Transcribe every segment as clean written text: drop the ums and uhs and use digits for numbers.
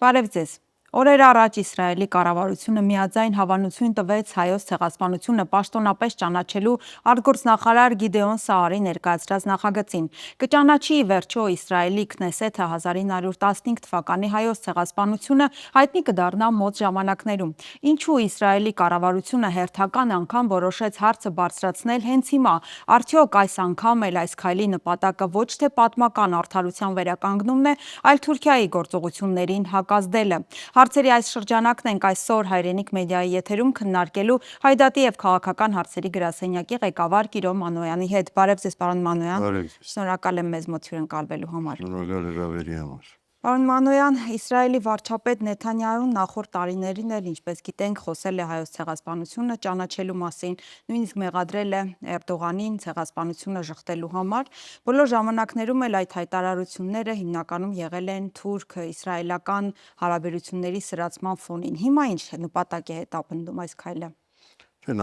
Բարև ձեզ։ Օրեր առաջ Իսրայելի կառավարությունը միաձայն հավանություն տվեց հայոց ցեղասպանությունը պաշտոնապես ճանաչելու արտգործնախարար Գիդեոն Սաարի ներկայացրած նախագծին։ Կճանաչի ի վերջո Իսրայելի Քնեսեթը 1915 թվականի հայոց ցեղասպանությունը հայտնի կդառնա մոտ ժամանակներում։ Ինչու Իսրայելի կառավարությունը հերթական անգամ որոշեց հարցը բարձրացնել հենց հիմա։ Արդյոք այս անգամ էլ այս քայլի նպատակը ոչ թե պատմական արդարության վերականգնումն է, այլ Թուրքիայի գործողություններին հակազդելը։ Հարցերի այս շրջանակն ենք այսօր Հայրենիք մեդիայի եթերում քննարկելու Հայդատի և քաղաքական հարցերի գրասենյակի ղեկավար Կիրո Մանոյանի հետ։ Բարև ձեզ, պարոն Մանոյան։ Շնորհակալ եմ մեզ մոտ հյուրընկալվելու համար։ Շնորհակալ հրավերի համար։ Պարոն Մանոյան, Իսրայելի վարչապետ Նեթանյահուն նախորդ տարիներին էլ, ինչպես գիտենք, խոսել է հայոց ցեղասպանությունը ճանաչելու մասին, նույնիսկ մեղադրել է Էրդողանին ցեղասպանությունը ժխտելու համար։ Բոլոր ժամանակներում էլ այդ հայտարարությունները հիմնականում եղել են թուրք-իսրայելական հարաբերությունների սրացման ֆոնին։ Հիմա ինչ նպատակ է հետապնդում այս քայլը։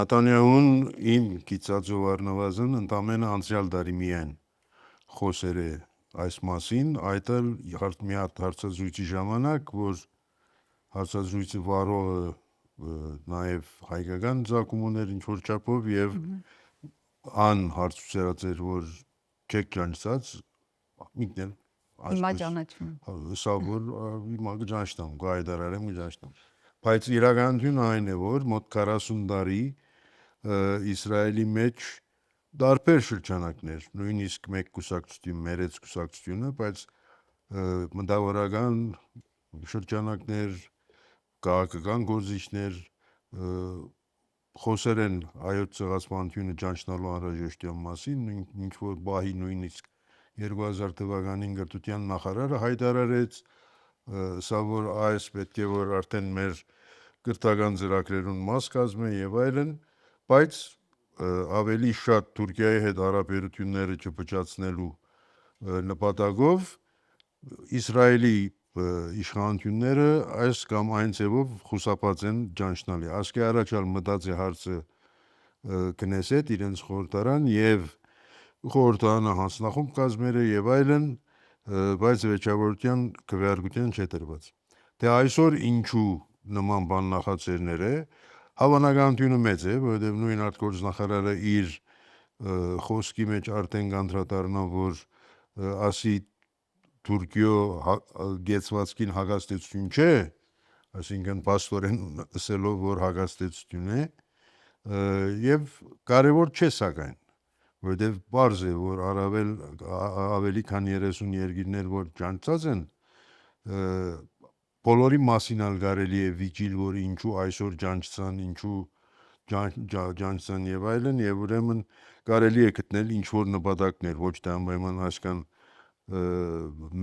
Նեթանյահուն իմ գիտածով առնվազն ընդամենը անցյալ տարի միայն խոսել է այս մասին, այդ էլ մի հատ հարցազրույցի ժամանակ, որ հարցազրույցը վարողը նաև հայկական ծագում ուներ ինչ-որ չափով եւ հարցուցած էր, որ չեք ճանաչած, ինքն էլ Հիմա ճանաչում եմ։ Հսա որ հիմա կճանաչեմ, կհայտարարեմ կճանաչեմ։ Բայց իրականությունը այն է, որ մոտ 40 տարի Իսրայելի մեջ տարբեր շրջանակներ, նույնիսկ մեկ կուսակցություն, Մերեց կուսակցությունը, բայց մտավորական շրջանակներ, քաղաքական գործիչներ խոսել են հայոց ցեղասպանությունը ճանաչելու անհրաժեշտության մասին, ինչ որ բահի նույնիսկ 2000 թվականին գրթության նախարարը հայտարարեց, սա որ այս պետք է որ արդեն մեր կրթական ծրագրերուն մաս կազմի եւ այլն, բայց ավելի շատ Թուրքիայի հետ հարաբերությունները չփչացնելու նպատակով Իսրայելի իշխանությունները այս կամ այն ձևով խուսափած են ճանաչնալի։ Ասկի առաջալ մտած է հարցը Քնեսեթ իրենց խորհրդարան եւ խորհրդարանը հանձնախումբ կազմերը եւ այլն, բայց վեճավորության քվեարկության չէ տրված։ Դե այսօր ինչու նման բան նախաձեռներ է, հավանականությունը մեծ է, որովհետեւ նույն արտգործնախարարը իր խոսքի մեջ արդեն կանդրադառնա, որ ասի Թուրքիո գեցվածքին հակազդեցություն չէ, այսինքն պաստորեն ասելով, որ հակազդեցություն է, եւ կարևոր չէ սակայն, որովհետեւ պարզ է, որ ավելի քան 30 երկիրներ, որ ճանաչած են, բոլորի մասին ալ կարելի է վիճիլ, որ ինչու այսօր ճանաչցան, ինչու ճանաչցան եւ այլն, եւ ուրեմն կարելի է գտնել ինչ որ նպատակներ, ոչ թե անպայման այսքան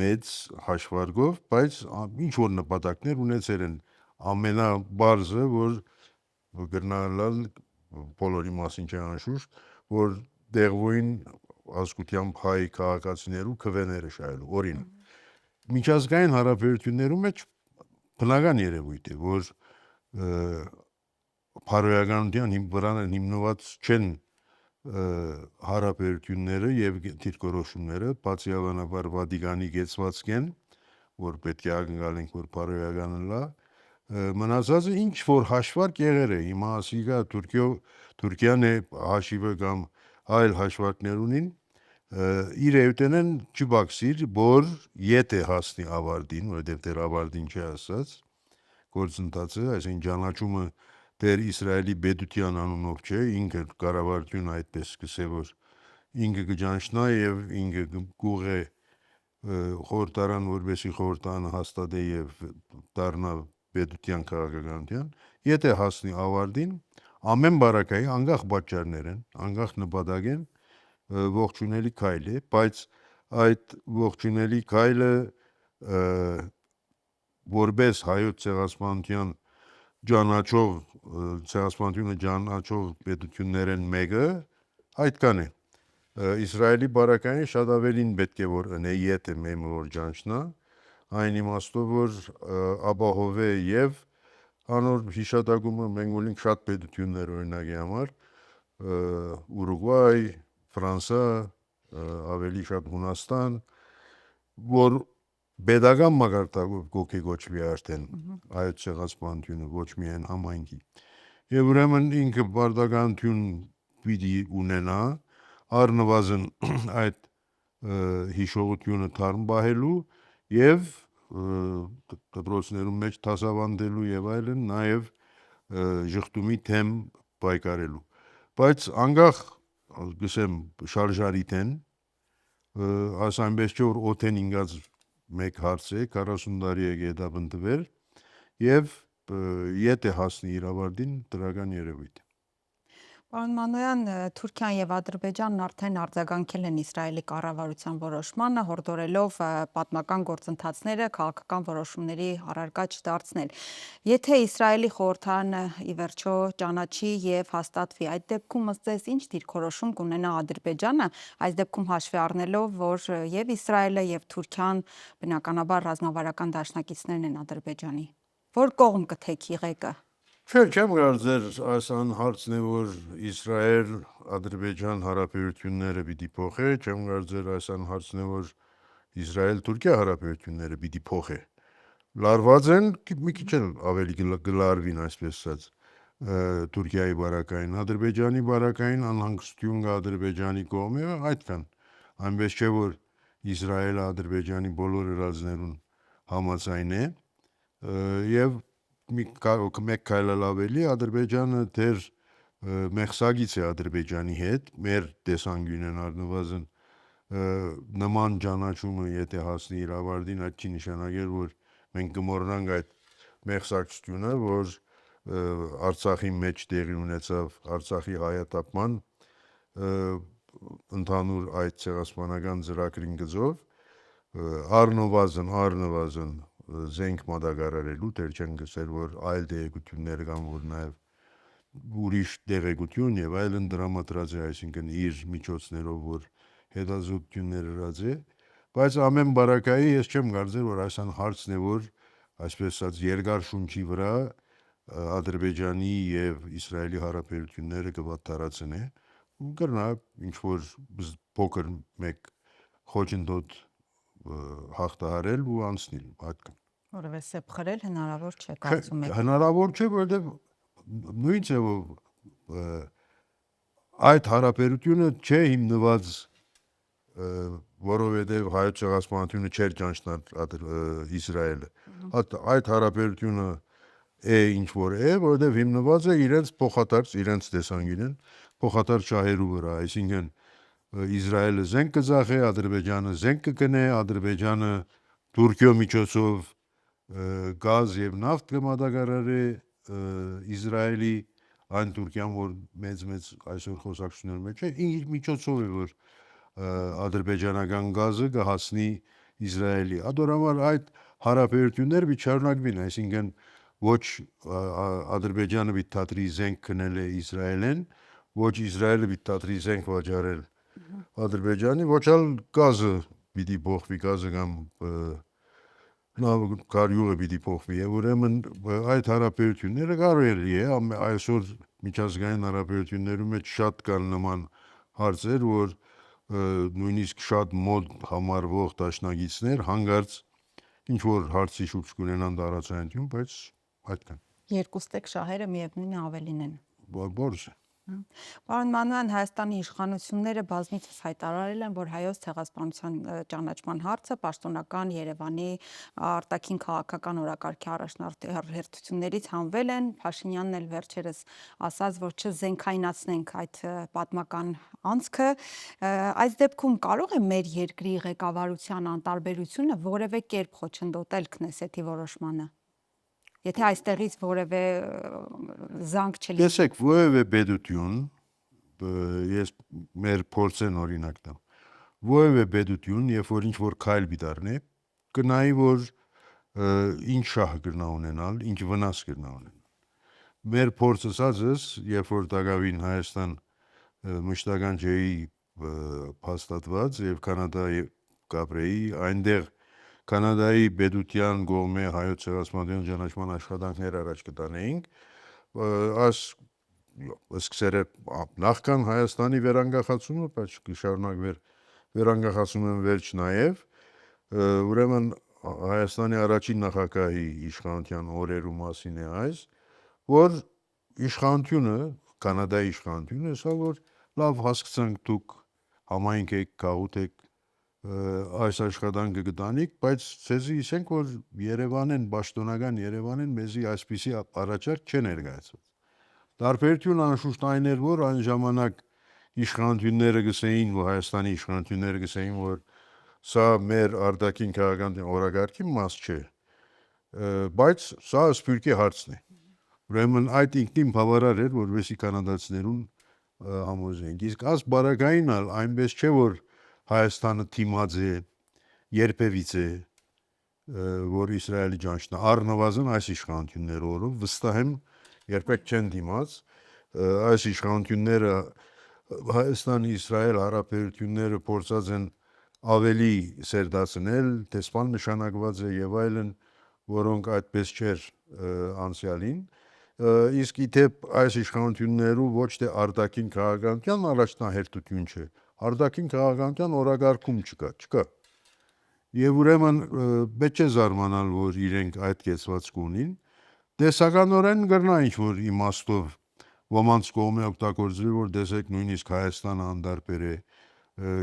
մեծ հաշվարկով, բայց ինչ որ նպատակներ ունեցել են, ամենաբարձը, որ գրնալալ բոլորի մասին չէ անշուշտ, որ դեղվույն ազգությամբ հայ քաղաքացիներու քվեները շահելու, օրինակ։ Միջազգային հարաբերություններում մեջ բնական երևույթ է, որ բարոյականության վրա հիմնված չեն հարաբերությունները եւ դիրքորոշումները, բացի հավանաբար Վատիկանի գեցվածք են, որ պետք է ակնկալենք, որ բարոյական լա, մնացածը ինչ որ հաշվարկ եղել է, հիմա ասիկա Թուրքիան է հաշիվը կամ այլ հաշվարկներ ունին, իր էյութենեն չբաքսիր, որ եթե հասնի ավարտին, որովհետև դեռ ավարտին չի ասած, գործընթացը, այսինքն ճանաչումը դեռ Իսրայելի պետության անունով չէ, ինքը կառավարությունը այդպես սկսե, որ ինքը կճանաչնա եւ ինքը կուղղե խորհրդարան, որովհետեւ խորհրդարանը հաստատե եւ դառնա պետության քաղաքականության, եթե հասնի ավարտին, ամեն բարակայի անկախ պատճառներ են, անկախ նպատակ են, ողջունելի քայլ է, բայց այդ ողջունելի քայլը որպես հայոց ցեղասպանության ցեղասպանությունը ճանաչող պետություններեն մեկը այդքան է։ Իսրայելի բարակային շատ ավելին պետք է որ ընե եթե մեմը որ ճանաչնա, այն իմաստով որ ապահովե եւ անոր հիշատակումը մենք ունենք շատ պետություններ օրինակի համար, Ուրուգվայ, Ֆրանսա, ավելի շատ Հունաստան, որ Պետական մակարդակով կոգեգոճվի արդեն հայոց ցեղասպանությունը, ոչ միայն համայնքի։ Եվ ուրեմն ինքը պարտականություն պիտի ունենա առնվազն այդ հիշողությունը թարմ պահելու եւ դպրոցներում մեջ դասավանդելու եւ այլն, նաեւ ժխտումի թեմ պայքարելու։ Բայց անգախ գսեմ շարժարիտ են, այս այնպես չէ որ օթեն ինգած մեկ հարց է 40 տարի է գետա բնդվել եւ եթե հասնի իր ավարտին դրական երևույթ։ Պարոն Մանոյան, Թուրքիան եւ Ադրբեջանն արդեն արձագանքել են Իսրայելի կառավարության որոշմանը, հորդորելով պատմական գործընթացները քաղաքական որոշումների առարկա չդարձնել։ Եթե Իսրայելի խորհրդարանը ի վերջո ճանաչի եւ հաստատվի, այդ դեպքում ըստ ձեզ ինչ դիրքորոշում կունենա Ադրբեջանը, այս դեպքում հաշվի առնելով, որ եւ Իսրայելը եւ Թուրքիան բնականաբար ռազմավարական դաշնակիցներն են Ադրբեջանի։ Որ կողմ կթեքի ղեկը։ Չէ, չեմ կարծեր այս հարցն է, որ Իսրայել-Ադրբեջան հարաբերությունները պիտի փոխե, չեմ կարծեր այս հարցն է, որ Իսրայել-Թուրքիա հարաբերությունները պիտի փոխե։ Լարված են, մի քիչ էլ ավելի գլարվին, այսպես ասած, Թուրքիայի բարակային, Ադրբեջանի բարակային անհանգստություն կա Ադրբեջանի կողմը, այդքան։ Այնպես չէ, որ Իսրայելը Ադրբեջանի բոլոր հրազներուն համաձայն է, եւ մեկ քայլ ավելի Ադրբեջանը դեռ մեղսագից է Ադրբեջանի հետ, մեր տեսանկյունեն առնվազն նման ճանաչումը եթե հասնի իր ավարտին, այդ չի նշանակել, որ մենք կմոռանանք այդ մեղսակցությունը, որ Արցախի մեջ տեղի ունեցավ Արցախի հայատապման ընդհանուր այդ ցեղասպանական ծրագրին գծով առնվազն զենք մատակարարելու, դեռ չեն գսել, որ այլ տեղեկություններ կան, որ նաև ուրիշ տեղեկություն եւ այլն դրամատրած է, այսինքն իր միջոցներով, որ հետազոտություններ հրած է, բայց ամեն բարակայի ես չեմ կարծեր, որ այս հարցն է, որ այսպես ասած երկար շունչի վրա Ադրբեջանի եւ Իսրայելի հարաբերությունները կվատթարացնե, կրնա ինչ որ փոքր մեկ խոչընդոտ հաղթահարել ու անցնել, այդքան։ Որևէ սեփ խրել հնարավոր չէ, կարծում եք։ Հնարավոր չէ, որովհետև նույն ձևով այդ հարաբերությունը չէ հիմնված, որովհետև հայոց ցեղասպանությունը չէր ճանաչել Իսրայելը։ Այդ հարաբերությունը է ինչ որ է, որովհետև հիմնված է իրենց փոխադարձ, իրենց տեսանկյունեն փոխադարձ շահերու վրա, այսինքն Իսրայելը զենք կձախե, Ադրբեջանը զենք կգնե, Ադրբեջանը Թուրքիո միջոցով գազ եւ նավթ կմատակարարի Իսրայելի այն Թուրքիան, որ մեծ այսօր խոսակցությունների մեջ է, ինչ միջոցով է, որ ադրբեջանական գազը կհասնի Իսրայելի։ Ադորամար այդ հարաբերությունները շարունակվին, այսինքն ոչ Ադրբեջանը պիտի թատրի զենք գնել է Իսրայելեն, ոչ Իսրայելը պիտի թատրի զենք վաճառել Ադրբեջանի, ոչ էլ գազը պիտի փոխվի, գազը կամ կարյուղը պիտի փոխվի, եւ ուրեմն այդ հարաբերությունները կարելի է այսօր միջազգային հարաբերություններում մեջ շատ կան նման հարցեր, որ նույնիսկ շատ մոտ համարվող դաշնակիցներ հանգարց ինչ որ հարցի շուրջ կունենան տարածայնություն, բայց այդքան։ Երկու ստեկ շահերը միևնույն է ավելին են։ Բորս է։ Պարոն Մանոյան, Հայաստանի իշխանությունները բազմիցս հայտարարել են, որ հայոց ցեղասպանության ճանաչման հարցը պաշտոնական Երևանի արտաքին քաղաքական օրակարգի առաջնահերթություններից հանվել են։ Փաշինյանն էլ վերջերս ասաց, որ չզենքայնացնենք այդ պատմական անցքը։ Այս դեպքում կարող է մեր երկրի ղեկավարության անտարբերությունը որևէ կերպ խոչընդոտել Քնեսեթի որոշմանը։ Եթե այստեղից որևէ զանգ չլինի։ Տեսեք, որևէ պետություն, ես մեր փորձեն օրինակ տամ, որևէ պետություն, երբ որ ինչ որ քայլ բիդարնի, կնայի, որ ինչ շահ կրնա ունենալ, ինչ վնաս կրնա ունենալ։ Մեր փորձը ասածս, երբ որ դակավին Հայաստան մշտական ջեի փաստատված եւ Կանադայի կապրեի, այնտեղ Կանադայի պետության կողմէ հայոց ցեղասպանության ճանաչման աշխատանքներ առաջ կտանեինք, սկսել է նախքան Հայաստանի վերանգախացումը, բայց կշարունակվեր վերանգախացումը վերջ նաև, ուրեմն Հայաստանի առաջին նախագահի իշխանության օրերու մասին է այս, որ իշխանությունը, Կանադայի իշխանությունը, հեսա որ լավ հասկացանք դուք համայնք եք, գաղութ եք, այս աշխատանքը գտանիք, բայց ցեզի իսենք, որ Երևանեն, պաշտոնական Երևանեն մեզի այսպիսի առաջարկ չէ ներկայացված։ Տարբերություն անշուշտ այն էր, որ այն ժամանակ իշխանությունները գսեին, որ Հայաստանի իշխանությունները գսեին, որ սա մեր արտաքին քաղաքական օրակարգի մաս չէ, բայց սա սփյուռքի հարցն է։ Ուրեմն այդ ինքնին բավարար էր, որովհետեւ կանադացիներուն համոզենք։ Իսկ այս բարակային այնպես չէ, որ Հայաստանը թիմած է, երբևից է, որ Իսրայելի ճանչնա, առնվազն այս իշխանությունները օրով վստահ եմ երբեք չեն դիմաց, այս իշխանությունները Հայաստան-Իսրայել հարաբերությունները փորձած են ավելի սերտացնել, դեսպան նշանակված է եւ այլն, որոնք այդպես չէր անցյալին, իսկ իդեպ այս իշխանություններու ոչ թե արտաքին քաղաքական առաջնահերթություն չէ, արտաքին քաղաքական օրակարգում չկա։ Եվ ուրեմն պետք է զարմանալ, որ իրենք այդ կեցվածք ունին, տեսականորեն գրնա ինչ-որ իմաստով ոմանց կողմէ օգտագործվի, որ տեսեք նույնիսկ Հայաստանը անդարբեր է,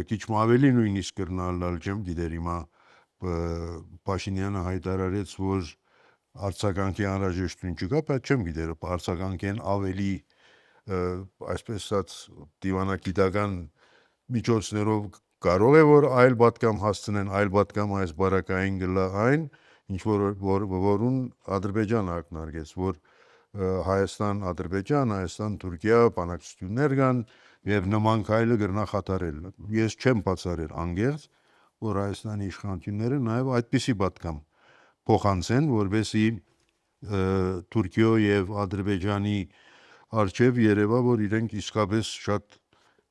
քիչ ավելի նույնիսկ գրնալ չեմ գիտեր հիմա Փաշինյանը հայտարարեց, որ արձագանքի անհրաժեշտություն չկա, բայց չեմ գիտեր արձագանքեն ավելի այսպես ասած դիվանագիտական միջոցներով կարող է որ այլ պատկամ հասցնեն, այլ պատկամ այս բարակային գլա այն, ինչ որուն Ադրբեջանը ակնարկեց, որ Հայաստան, Ադրբեջան, Հայաստան, Թուրքիա բանակցություններ կան եւ նման քայլը գրնա խաթարել։ Ես չեմ բացառել անգերց, որ Հայաստանի իշխանությունները նաեւ այդպիսի պատկամ փոխանցեն, որովհետեւ Թուրքիո եւ Ադրբեջանի արչեւ երևա, որ իրենք իսկապես շատ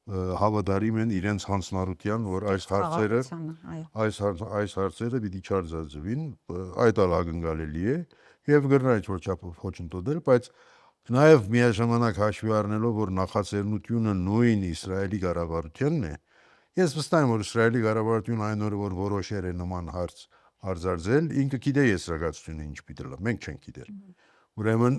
հավատարիմ են իրենց հանձնառության, որ այս հարցերը պիտի չարձածվին, այդ ալ ակնկալելի է եւ գրնա ինչ-որ չափով ոչնտոտել, բայց նաեւ միաժամանակ հաշվի առնելով, որ նախաձեռնությունը նույն Իսրայելի կառավարությանն է, ես վստահ եմ, որ Իսրայելի կառավարությունը այն օրը, որ որոշեր է նման հարց արձարծել, ինքը գիտե եզրակացությունը ինչ պիտի լա, մենք չենք գիտեր։ Ուրեմն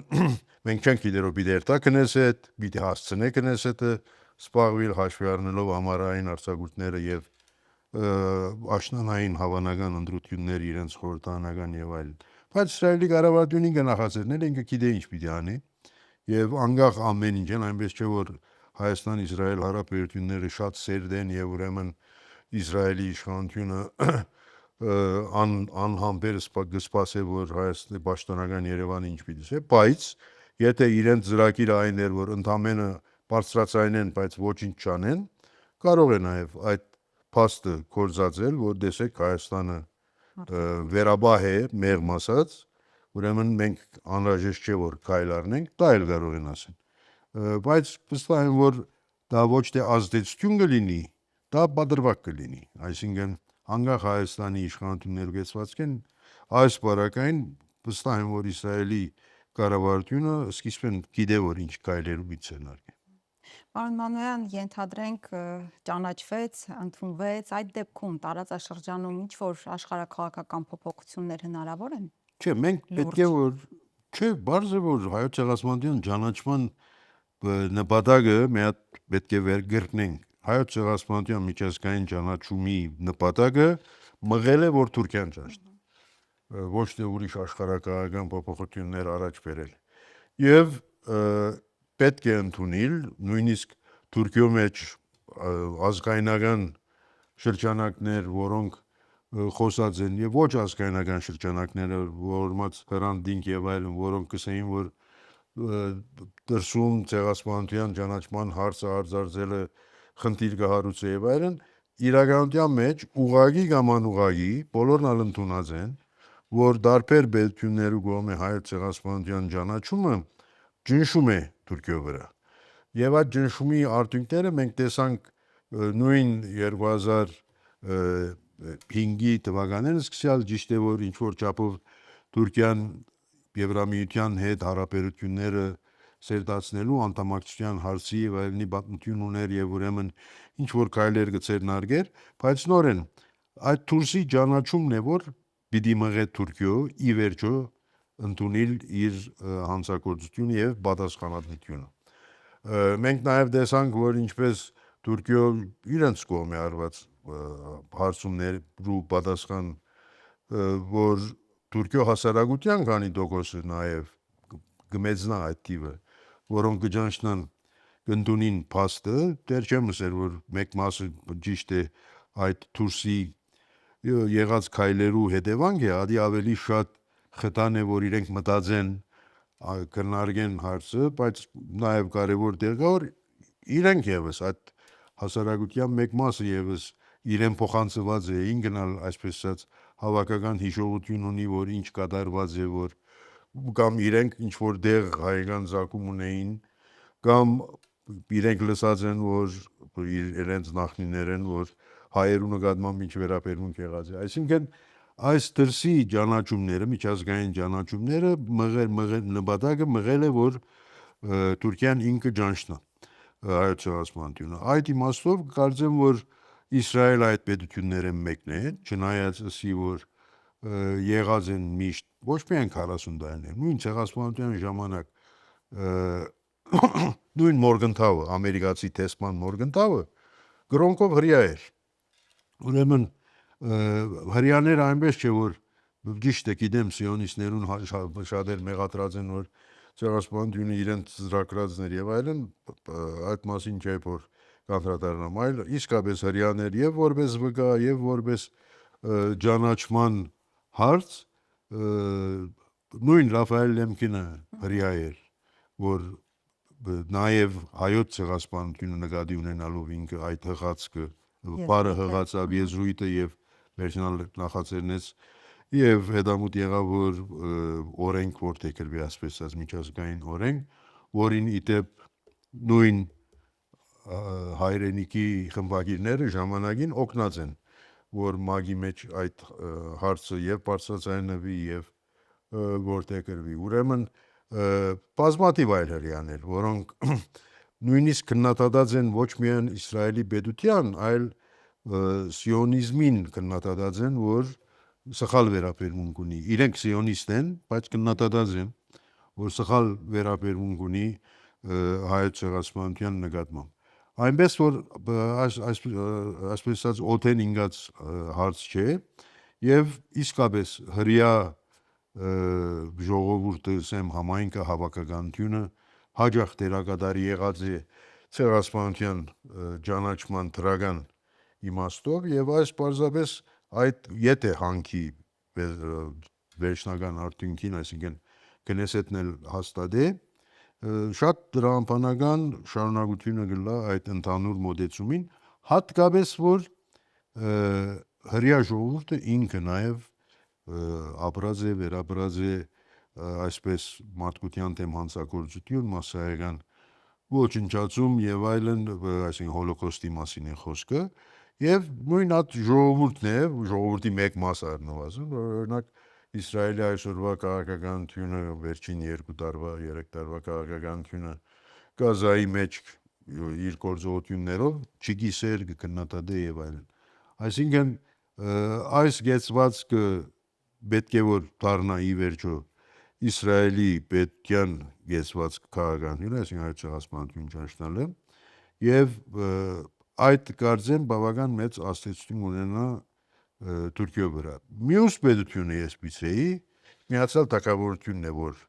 մենք չենք գիտեր, որ պիտի երթա կնեսետ, պիտի հասցնե կնեսետը սպաղվել հաշվի առնելով ամառային արձակուրդները եւ աշնանային հավանական ընտրություններ իրենց խորհրդանական եւ այլն։ Բայց Իսրայելի կառավարությունը ինքը նախաձեռնել է, ինքը գիտե ինչ պիտի անի եւ անգախ ամեն ինչ են, այնպես չէ որ Հայաստան-Իսրայել հարաբերությունները շատ սերտ են եւ ուրեմն Իսրայելի իշխանությունը անհամբեր կսպասե, որ Հայաստանի պաշտոնական Երևանը ինչ պիտի ասե, բայց եթե իրենց ծրագիրը այն էր, որ ընդամենը բարձրացնեն, բայց ոչինչ չանեն, կարող է նաև այդ փաստը կորզածել, որ տեսեք Հայաստանը վերաբահ է, մեղմ ասած, ուրեմն մենք անհրաժեշտ չէ, որ քայլ առնենք, դա էլ կարող են ասեն։ Բայց վստահ եմ, որ դա ոչ թե ազդեցություն կլինի, դա բادرվակ կլինի, այսինքն անգախ Հայաստանի իշխանությունները գեցվածք են, այս բարակային վստահ եմ, որ Իսրայելի կառավարությունը սկիզբեն գիտե, որ ինչ քայլերու միցենարգի։ Պարոն Մանոյան, ենթադրենք ճանաչվեց, ընդունվեց, այդ դեպքում տարածաշրջանում ինչ որ աշխարհակաղակական փոփոխություններ հնարավոր են։ Չէ, մենք պետք է որ չէ, բարձ է որ հայոց ցեղասպանության ճանաչման նպատակը մի հատ պետք է վերգրտնենք։ Հայոց ցեղասպանության միջազգային ճանաչումի նպատակը մղել է որ Թուրքիան ճանաչի։ Ոչ թե ուրիշ աշխարհակաղակական փոփոխություններ առաջ բերել։ Եվ պետք է ընդունել նույնիսկ Թուրքիո մեջ ազգայնական շրջանակներ, որոնք խոսած են եւ ոչ ազգայնական շրջանակները, որոնց հրանտինք եւ այլն, որոնք կսեին, որ դրսում ցեղասպանության ճանաչման հարցը արձարծելը խնդիր կհարուցե եւ այլն, իրականության մեջ ուղագի կամ անուղագի բոլորն ալ ընդունած են, որ դարբեր պետություններու կողմէ հայոց ցեղասպանության ճանաչումը ճնշում է Թուրքիո վրա։ Եվ այդ ճնշումի արդյունքները մենք տեսանք նույն 2005-ի թվականին սկսյալ ճիշտ է որ ինչ որ չափով Թուրքիան Եվրամիության հետ հարաբերությունները սերտացնելու անդամակցության հարցի եւ այլնի պատմություն ուներ եւ ուրեմն ինչ որ քայլեր գծեր նարգեր, բայց նորեն այդ դուրսի ճանաչումն է որ պիտի մղե Թուրքիո ի վերջո ընդունել իր հանցագործությունը եւ պատասխանատվությունը։ Մենք նաեւ տեսանք, որ ինչպես Թուրքիո իրենց կողմի արված հարցումներու պատասխան, որ Թուրքիո հասարակության քանի տոկոսը նաեւ կմեծնա այդ տիպը, որոնք կճանչնան կընդունին փաստը, դեռ չեմ ասել, որ մեկ մասը ճիշտ է այդ Թուրսի եղած քայլերու հետևանք է, ադի ավելի շատ խթան է, որ իրենք մտածեն քննարկեն հարցը, բայց նաև կարևոր դեր կա, որ իրենք եւս այդ հասարակության մեկ մասը եւս իրեն փոխանցված է, ինքնալ այսպես ասած հավաքական հիշողություն ունի, որ ինչ կատարված է, որ կամ իրենք ինչ որ դեղ հայկական զակում ունեին, կամ իրենք լսած են, որ իրենց նախնիներեն, որ հայերու նկատմամբ ինչ վերաբերմունք եղած է։ Այսինքն այս դրսի ճանաչումները, միջազգային ճանաչումները նպատակը մղել է, որ Թուրքիան ինքը ճանչնա հայոց ցեղասպանությունը։ Այդ իմաստով կարծեմ, որ Իսրայելը այդ պետությունները մեկն է, չնայած ասի, որ եղած են միշտ ոչ միայն 40 տարիներ, նույն ցեղասպանության ժամանակ նույն Մորգենթաուը, ամերիկացի տեսման Մորգենթաուը գրոնկով հրյա էր։ Ուրեմն հրյաները այնպես չէ, որ ճիշտ է գիտեմ սիոնիստներուն շատեր մեղադրած են, որ ցեղասպանությունը իրենց ծրագրածներ եւ այլն, այդ մասին չէ որ կանդրադառնամ, այլ իսկապես հրյաներ եւ որպես վկա եւ որպես ճանաչման հարց նույն Ռաֆայել Լեմկինը հրյա էր, որ նաեւ հայոց ցեղասպանությունը նկատի ունենալով ինքը այդ հղացքը բարը հղացավ եզրույթը եւ վերջնալ նախաձեռնեց եւ հետամուտ եղավ որ օրենք որտեղ գրվի ասպես ասած միջազգային օրենք, որին իդեպ նույն հայրենիքի խմբագիրները ժամանակին օգնած են, որ մագի մեջ այդ հարցը եւ բարձրացնվի եւ որտեղ գրվի։ Ուրեմն բազմաթիվ այլ հրյաներ, որոնք նույնիսկ քննադատած են ոչ միայն Իսրայելի պետության, այլ սիոնիզմին քննադատած են, որ սխալ վերաբերմունք ունի։ Իրենք սիոնիստ են, բայց քննադատած են, որ սխալ վերաբերմունք ունի հայոց ցեղասպանության նկատմամբ։ Այնպես որ այսպես ասած օթեն ինգած հարց չէ եւ իսկապես հրյա ժողովուրդը սեմ համայնքը հավաքականությունը հաջող դերակատարի եղած է ցեղասպանության ճանաչման դրական իմաստով եւ այս պարզապես այդ եթե հանքի վերջնական արդյունքին, այսինքն կնեսեթն էլ հաստատե շատ դրամապանական շարունակությունը գլա այդ ընդհանուր մոդեցումին, հատկապես որ հրյա ժողովուրդը ինքը նաեւ ապրած է, վերապրած է այսպես մարդկության դեմ հանցագործություն, մասսայական ոչնչացում եւ այլն, այսինքն հոլոկոստի մասին է խոսքը, եւ նույն այդ ժողովուրդն է, ժողովրդի մեկ մաս առնվազն, օրինակ Իսրայելի այսօրվա քաղաքականությունը վերջին 2 տարվա, 3 տարվա քաղաքականությունը Գազայի մեջ իր գործողություններով չգիսեր կքննադատե եւ այլն։ Այսինքն այս գեցվածքը պետք է որ դառնա ի վերջո Իսրայելի պետության գեցված քաղաքականությունը, այսինքն հայոց ցեղասպանություն ճանաչնալը եւ այդ կարծեմ բավական մեծ ազդեցություն ունենա Թուրքիո վրա։ Մյուս պետությունը ես պիտեի Միացյալ Թագավորությունն է, որ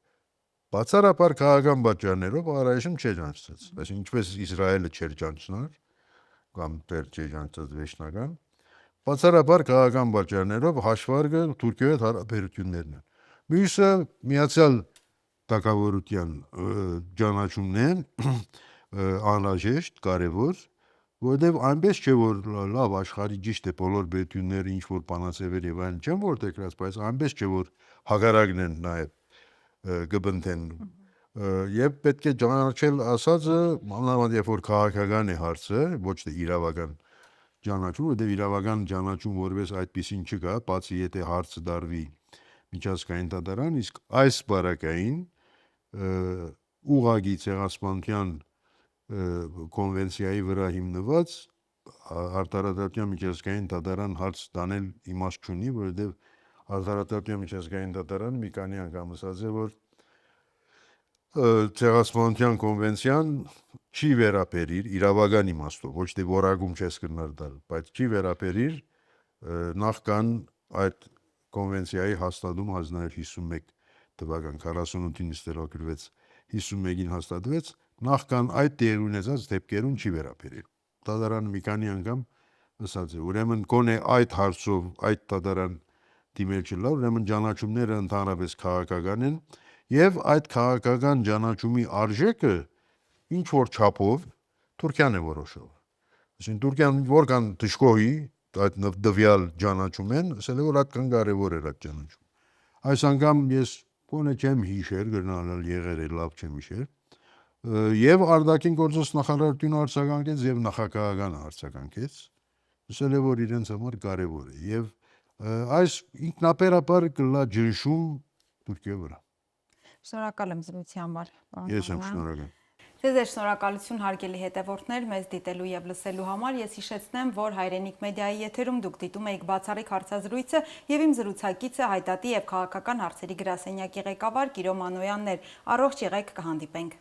բացառապես քաղաքական պատճառներով առայժմ չէ ճանաչած, այսինքն ինչպես Իսրայելը չէր ճանաչնար կամ դեռ չէ ճանաչած վերջնական, բացառապես քաղաքական պատճառներով հաշվարկը Թուրքիոյի հետ հարաբերություններն են։ Մյուսը Միացյալ Թագավորության ճանաչումն է անհրաժեշտ, կարևոր, որովհետև այնպես չէ որ լավ աշխարհի ճիշտ է բոլոր պետությունները ինչ որ բանացեվեր եւ այլն չեն որտեղած, բայց այնպես չէ որ հագարակն են նաեւ գբնթեն եւ պետք է ճանաչել ասածը մանավանդ երբ որ քաղաքական է հարցը, ոչ թե իրավական ճանաչում, որովհետև իրավական ճանաչում որպես այդպեսին չկա, բացի եթե հարցը դարվի միջազգային դատարան, իսկ այս բարակային ուղղակի ցեղասպանության կոնվենցիայի վրա հիմնված արտարադատության միջազգային դատարան հարց տանել իմաստ չունի, որովհետև Արդարադատության միջազգային դատարանը մի քանի անգամ ասած է, որ Ցեղասպանության կոնվենցիան չի վերապերիր իրավական իմաստով, ոչ թե որակում չես կնարդալ, բայց չի վերապերիր նախքան այդ կոնվենցիայի հաստատում 1951 թվական 48-ին ստորագրվեց, 51-ին հաստատվեց, նախքան այդ տեղի ունեցած դեպքերուն չի վերապերիր։ Դատարանը մի քանի անգամ ասած է, ուրեմն կոնե այդ հարցով այդ դատարան դիմել չլա, ուրեմն ճանաչումները ընդհանրապես քաղաքական են եւ այդ քաղաքական ճանաչումի արժեքը ինչ որ չափով Թուրքիան է որոշել։ Այսինքն Թուրքիան որքան դժգոհի այդ դվյալ ճանաչումեն, ասել է որ այդքան կարևոր էր այդ ճանաչումը։ Այս անգամ ես կոնե չեմ հիշեր, գնալ եղեր է լավ չեմ հիշեր։ Եվ արտաքին գործոս նախարարությունը արձագանքեց եւ նախագահականը արձագանքեց, ասել է որ իրենց համար կարևոր է եւ այս ինքնաբերաբար կլա ջնշում Թուրքիայի վրա։ Շնորհակալ եմ զրույցի համար, պարոն Ես եմ Թումանյան։ շնորհակալ։ Ձեզ շնորհակալություն հարգելի հետևորդներ, մեզ դիտելու եւ լսելու համար։ Ես հիշեցնեմ, որ Հայրենիք մեդիայի եթերում դուք դիտում եք բացառիկ հարցազրույցը եւ իմ զրուցակիցը հայտատի եւ քաղաքական հարցերի գրասենյակի ղեկավար Կիրո Մանոյանն էր։ Առողջ եղեք, կհանդիպենք։